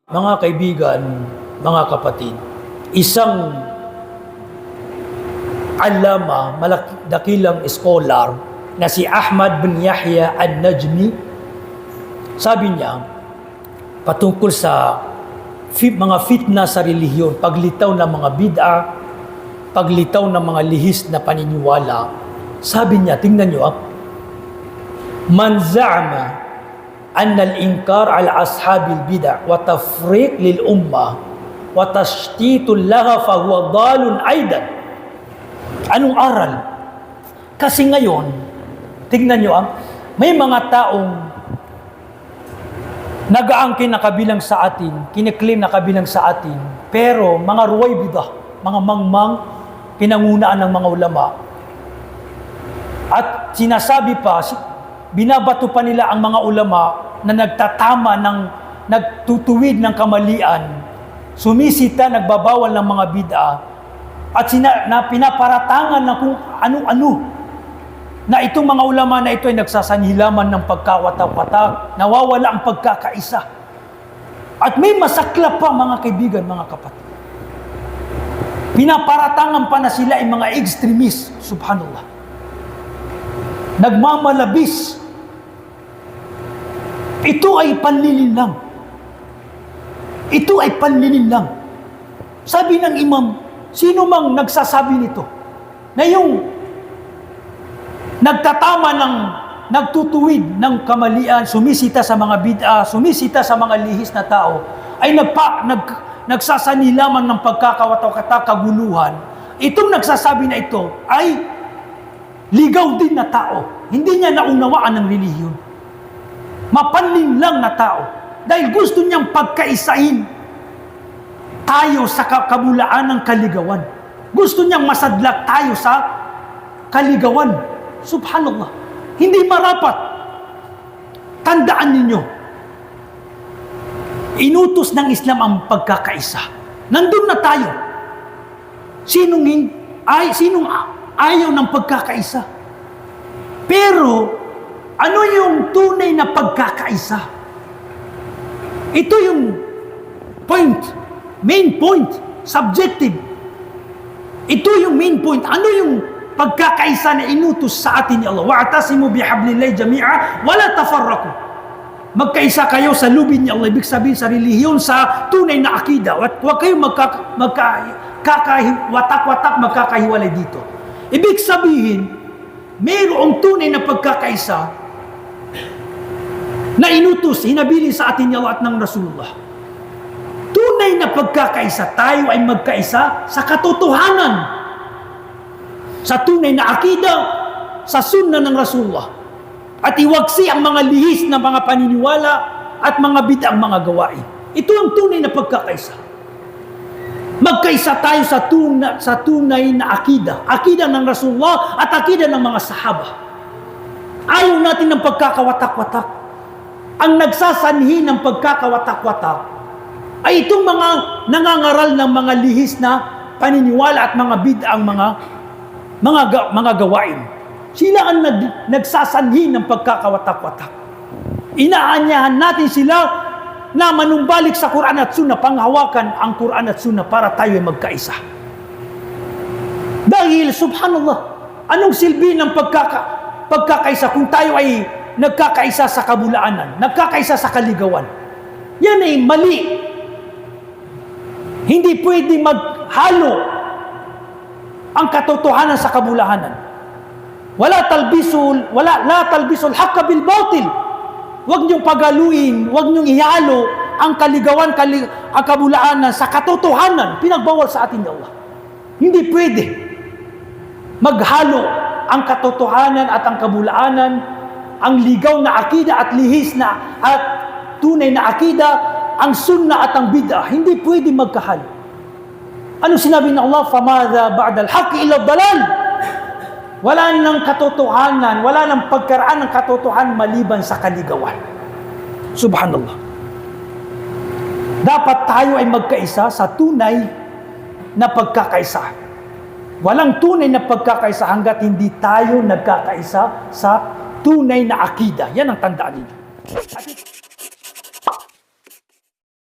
Mga kaibigan, mga kapatid, isang alama, dakilang scholar na si Ahmad bin Yahya al-Najmi, sabi niya, patungkol sa mga fitna sa relihiyon, paglitaw ng mga bid'a, paglitaw ng mga lihis na paniniwala, sabi niya, tingnan niyo, man za'ama أن الإنكار على أصحاب البدع وتفريق للأمة وتشتيت لها فهو ضال أيضا. Anong aral? Kasi ngayon, tignan nyo may mga taong nag-aangkin na kabilang sa atin, kiniklaim na kabilang sa atin, pero mga ruwaybidah, mga mangmang, pinangunaan ng mga ulama. At sinasabi pa, binabato pa nila ang mga ulama na nagtatama nagtutuwid ng kamalian, sumisita, nagbabawal ng mga bid'a, at pinaparatangan ng kung ano-ano, na itong mga ulama na ito ay nagsasanhilaman ng pagkawatak-watak, nawawala ang pagkakaisa. At may masaklap pa, mga kaibigan, mga kapatid. Pinaparatangan pa na sila ay mga extremist, subhanallah. Nagmamalabis. Ito ay panlilinlang. Ito ay panlilinlang. Sabi ng imam, sino mang nagsasabi nito, na yung nagtatama nagtutuwid ng kamalian, sumisita sa mga bid'a, sumisita sa mga lihis na tao, ay nagsasanilaman ng pagkakawatak-watak, kaguluhan. Itong nagsasabi na ito ay ligaw din na tao. Hindi niya naunawaan ng relihiyon. Mapanlinlang na tao. Dahil gusto niyang pagkaisahin tayo sa kabulaan ng kaligawan. Gusto niyang masadlak tayo sa kaligawan. Subhanallah. Hindi marapat. Tandaan ninyo. Inutos ng Islam ang pagkakaisa. Nandun na tayo. Sinong ayaw ng pagkakaisa? Pero, ano yung tunay na pagkakaisa? Ito yung point, main point, subjective. Ito yung main point. Ano yung pagkakaisa na inutos sa atin ni Allah? Wa'tasimu bihablillahi jami'a wala tafarraqu. Magkaisa kayo sa lubid ni Allah. Ibig sabihin sa relihiyon, sa tunay na akida. At huwag kayong watak-watak magkakahiwalay dito. Ibig sabihin, mayroong tunay na pagkakaisa na inutos, hinabilin sa atin ni Allah at ng Rasulullah. Tunay na pagkakaisa, tayo ay magkaisa sa katotohanan, sa tunay na akida, sa sunna ng Rasulullah. At iwagsi ang mga lihis na mga paniniwala at mga bid'ang mga gawain. Ito ang tunay na pagkakaisa. Magkaisa tayo sa tunay na akida. Akida ng Rasulullah at akida ng mga sahaba. Ayaw natin ng pagkakawatak-watak. Ang nagsasanhi ng pagkakawatak-watak ay itong mga nangangaral ng mga lihis na paniniwala at mga bid'ang mga gawain. Sila ang nagsasanhi ng pagkakawatak-watak. Inaanyahan natin sila na manumbalik sa Quran at Sunnah, panghawakan ang Quran at Sunnah para tayo ay magkaisa. Dahil, subhanallah, anong silbi ng pagkakaisa kung tayo ay nagkakaisa sa kabulaanan, nagkakaisa sa kaligawan? Yan ay mali. Hindi pwede maghalo ang katotohanan sa kabulaanan. La talbisul haqqa bil batil. Huwag niyong pagaluin, huwag niyong ihalo ang kaligawan, ang kabulaanan sa katotohanan. Pinagbawal sa atin ni Allah. Hindi pwede maghalo ang katotohanan at ang kabulaanan, ang ligaw na akida at lihis na at tunay na akida, ang sunnah at ang bid'ah. Hindi pwede magkahalo. Ano sinabi ng Allah? فَمَاذَا بَعْدَ الْحَقِّ إِلَّا الضَّلَالِ. Wala nang katotohanan, wala nang pagkaraan ng katotohanan maliban sa kaligawan. Subhanallah. Dapat tayo ay magkaisa sa tunay na pagkakaisa. Walang tunay na pagkakaisa hanggat hindi tayo nagkakaisa sa tunay na akida. Yan ang tandaan ninyo.